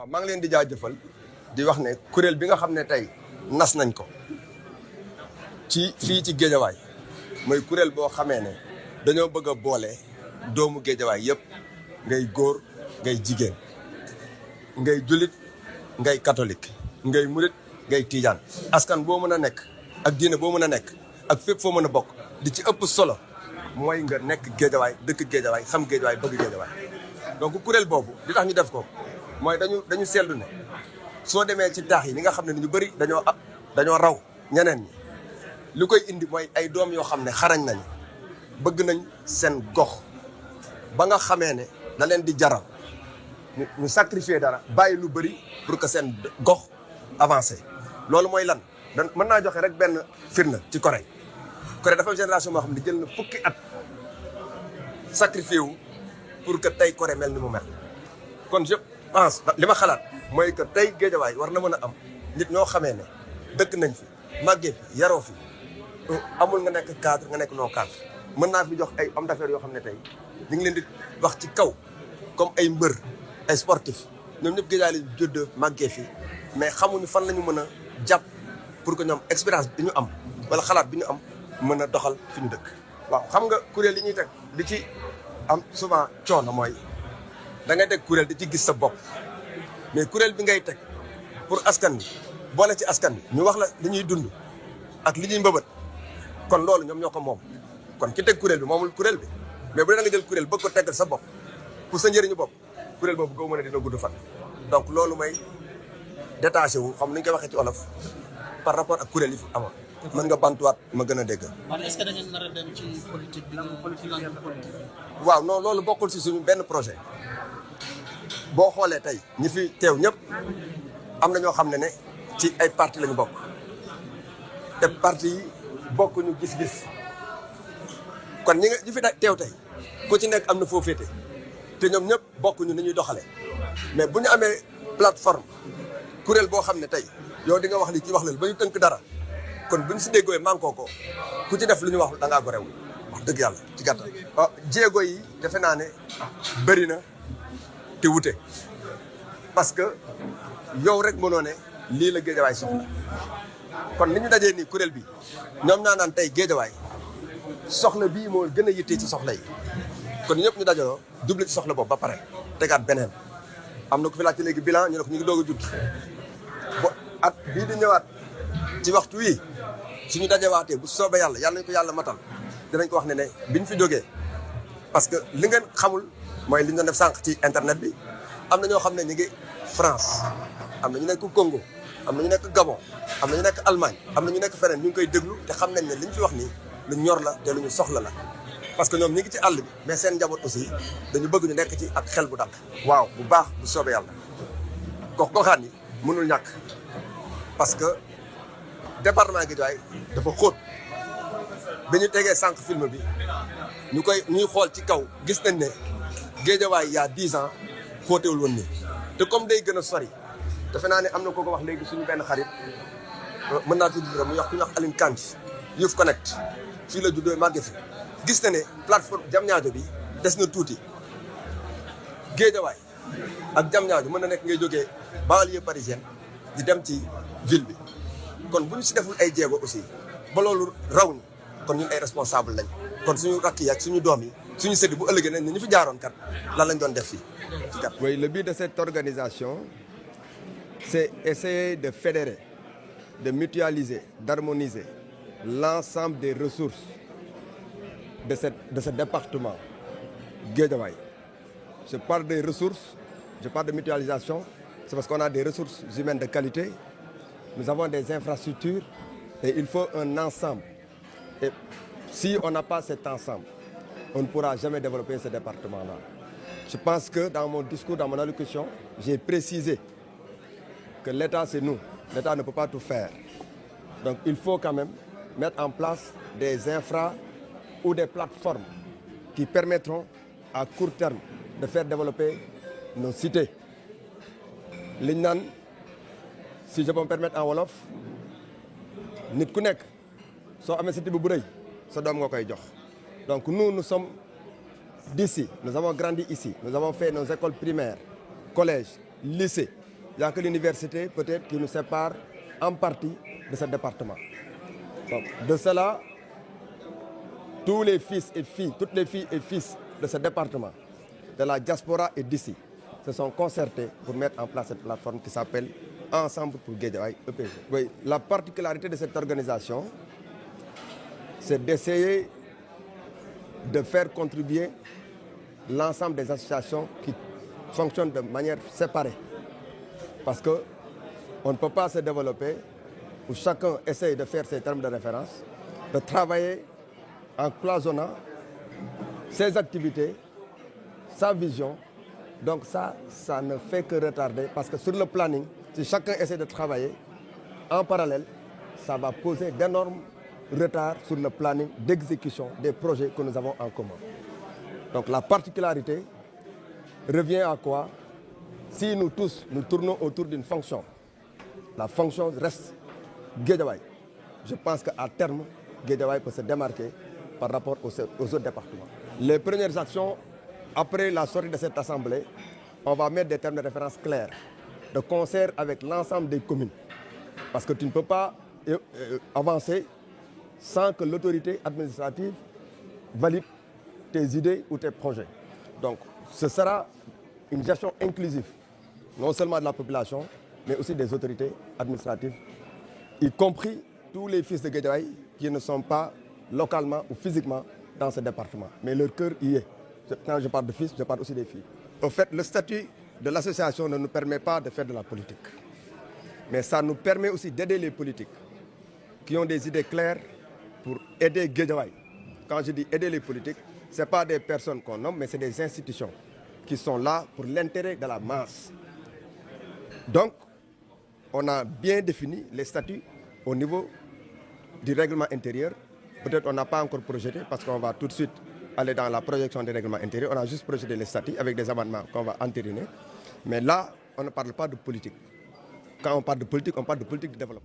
waaw maa ngi leen di jaajëfal di wax ne kuréel bi nga xam ne tey nas nañ ko ci fii ci géejawaay mooy kuréel boo xamee ne dañoo bëgg a boole doomu géejawaay yëpp ngay góor ngay jigéen ngay julit ngay catholique ngay murit ngay tiijaan askan boo mën a nekk ak diine boo mën a nekk ak fépp foo mën a bokk di ci ëpp solo mooy nga nekk géejawaay dëkk géejawaay xam géejawaay bëgg géejawaay donc kuréel boobu li tax ñu def ko mooy dañu seetlu ne soo demee ci taax yi ni nga xam ne ñu bëri dañoo raw ñeneen ñi li koy indi mooy ay doom yoo xam ne xarañ nañ bëgg nañ seen gox ba nga xamee ne da leen di jaral ñu sacrifier dara bàyyi lu bëri pour que seen gox avancé loolu mooy lan dan mën naa joxe rek benn firnde ci Corée dafa am génération moo xam ne jël na fukki at sacrifié wu pour que tey Corée mel ni mu mel kon je pense li ma xalaat mooy que tey géejawaay war na mën a am nit ñoo xamee ne dëkk nañ fi màggee fi yaroo fi amul nga nekk cadre nga nekk non cadre mën naa fi jox ay hommes d'affaires yoo xam ne tey ñu ngi leen di wax ci kaw comme ay mbër ay sportif ñoom ñëpp géejawaay lañ judd màggee fi mais xamuñu fan la ñu mën a jàpp pour que ñoom expérience bi ñu am wala xalaat bi ñu am mën a doxal fi ñu dëkk. waaw xam nga kuréel yi ñuy teg li ci am souvent coono mooy da ngay teg kuréel di ci gis sa bopp mais kuréel bi ngay teg pour askan bi boole ci askan bi ñu wax la li ñuy dund ak li ñuy mbëbët kon loolu ñoom ñoo ko moom kon ki teg kuréel bi moomul kuréel bi mais bu dee da nga jël kuréel bëgg ko teggal sa bopp pour sa njëriñu bopp kuréel boobu goo mën a dina gudd fan. donc loolu may détaché wu xam ni ñu koy waxee ci olof par rapport ak kuréel yi fi amoon. mën nga bantuwaat ma gën a dégg. est-ce que da ngeen nar a dem ci politique bi politique. waaw non loolu bokkul si suñu benn projet boo xoolee tey ñi fi teew ñëpp am na ñoo xam ne ci ay parti lañu bokk te parti yi bokkuñu gis-gis kon ñi fi teew tey ku ci nekk am na foo féete te ñoom ñëpp bokkuñu ni ñuy doxalee mais bu ñu amee plateforme kuréel boo xam ne tey yow di nga wax li ci wax leen ba ñu tënk dara. kon buñ si déggooy manko ko ku ci def lu ñu wax da ngaa gorewul wax dëgg yàlla ci gàttal. jéego yi defe naa ne bëri na te wute parce que yow rek mënoo ne lii la géejawaay soxla kon ni ñu dajee nii kuréel bi ñoom naa naan tey géejawaay soxla bii moo gën a yittee ci soxla yi kon ñëpp ñu dajaloo double ci soxla boobu ba pare tegaat beneen am na ku fi laajte léegi bilan ñu ne ko ñu ngi doog a judd ba at bii di ñëwaat ci waxtu wi suñu dajewaatee bu soobee yàlla nañu ko yàlla matal dinañ ko wax ne biñ fi jógee parce que li ngeen xamul mooy li ñu doon def sànq ci internet bi am na ñoo xam ne ñu ngi France am na ñu nekk Congo am na ñu nekk Gabon am na ñu nekk Allemagne am na ñu nekk feneen ñu ngi koy déglu te xam nañ ne li ñu fi wax nii lu ñor la te lu ñu soxla la parce que ñoom ñu ngi ci àll bi mais seen njaboot aussi dañu bëgg ñu nekk ci ak xel bu dal waaw bu baax bu soobee yàlla gox-goxaan yi mënul ñàkk parce que département Guédiawaye dafa xóot bi ñu tegee sànq film bi ñuy xool ci kaw gis nañ ne Guédiawaye y a 10 ans xóotewul woon nii te comme day gën a sori defe naa ne am na koo ko wax léegi suñu benn xarit mën naa tudd mu wax ku ñu wax Aline Kandji Youth Connect fii la juddoo màgge fi gis na ne plateforme Diamniadio bi des na tuuti Guédiawaye ak Diamniadio mën na nekk ngay jógee banlieue parisienne di dem ci ville bi kon bu ñu si deful ay jéego aussi ba loolu raw ñu kon ñun ay responsable lañ kon suñu rakk yi ak suñu doom yi suñu sëti bu ëllëgee nañ ñu fi jaaroon kat lan lañ doon def fii ci kat. Oui, le but de cette organisation c'est essayer de fédérer, de mutualiser, d'harmoniser l'ensemble des ressources de ce département Guédiawaye. Je parle des ressources, je parle de mutualisation, c'est parce qu'on a des ressources humaines de qualité. Nous avons des infrastructures et il faut un ensemble. Et si on n'a pas cet ensemble, on ne pourra jamais développer ce département-là. Je pense que dans mon discours, dans mon allocution, j'ai précisé que l'État, c'est nous. L'État ne peut pas tout faire. Donc il faut quand même mettre en place des infras ou des plateformes qui permettront à court terme de faire développer nos cités. Lignan, si je peux me permettre en wolof nit ku nekk soo amee cité bu rëy sa doom nga koy jox donc nous sommes d'ici nous avons grandi ici nous avons fait nos écoles primaires collèges lycées Il n'y a que l'université peut-être qui nous sépare en partie de ce département. Donc, de cela, tous les fils et filles, toutes les filles et fils de ce département, de la diaspora et d'ici, se sont concertés pour mettre en place cette plateforme qui s'appelle Ensemble pour Guédiawaye EPG. Oui, la particularité de cette organisation, c'est d'essayer de faire contribuer l'ensemble des associations qui fonctionnent de manière séparée. Parce qu'on ne peut pas se développer où chacun essaye de faire ses termes de référence, de travailler en cloisonnant ses activités, sa vision. Donc ça ne fait que retarder parce que sur le planning, si chacun essaie de travailler en parallèle, ça va poser d'énormes retards sur le planning d'exécution des projets que nous avons en commun. Donc la particularité revient à quoi? Si nous tous, nous tournons autour d'une fonction, la fonction reste Guédiawaye. Je pense qu'à terme, Guédiawaye peut se démarquer par rapport aux autres départements. Les premières actions, après la sortie de cette assemblée, on va mettre des termes de référence clairs, de concert avec l'ensemble des communes. Parce que tu ne peux pas avancer sans que l'autorité administrative valide tes idées ou tes projets. Donc, ce sera une gestion inclusive, non seulement de la population, mais aussi des autorités administratives, y compris tous les fils de Guédiawaye qui ne sont pas localement ou physiquement dans ce département. Mais leur cœur y est. Quand je parle de fils, je parle aussi des filles. Au fait, le statut de l'association ne nous permet pas de faire de la politique. Mais ça nous permet aussi d'aider les politiques qui ont des idées claires pour aider Guédiawaye. Quand je dis aider les politiques, ce n'est pas des personnes qu'on nomme, mais c'est des institutions qui sont là pour l'intérêt de la masse. Donc, on a bien défini les statuts au niveau du règlement intérieur. Peut-être on n'a pas encore projeté parce qu'on va tout de suite aller dans la projection des règlements intérieurs. On a juste projeté les statuts avec des amendements qu'on va entériner. Mais là, on ne parle pas de politique. Quand on parle de politique de développement.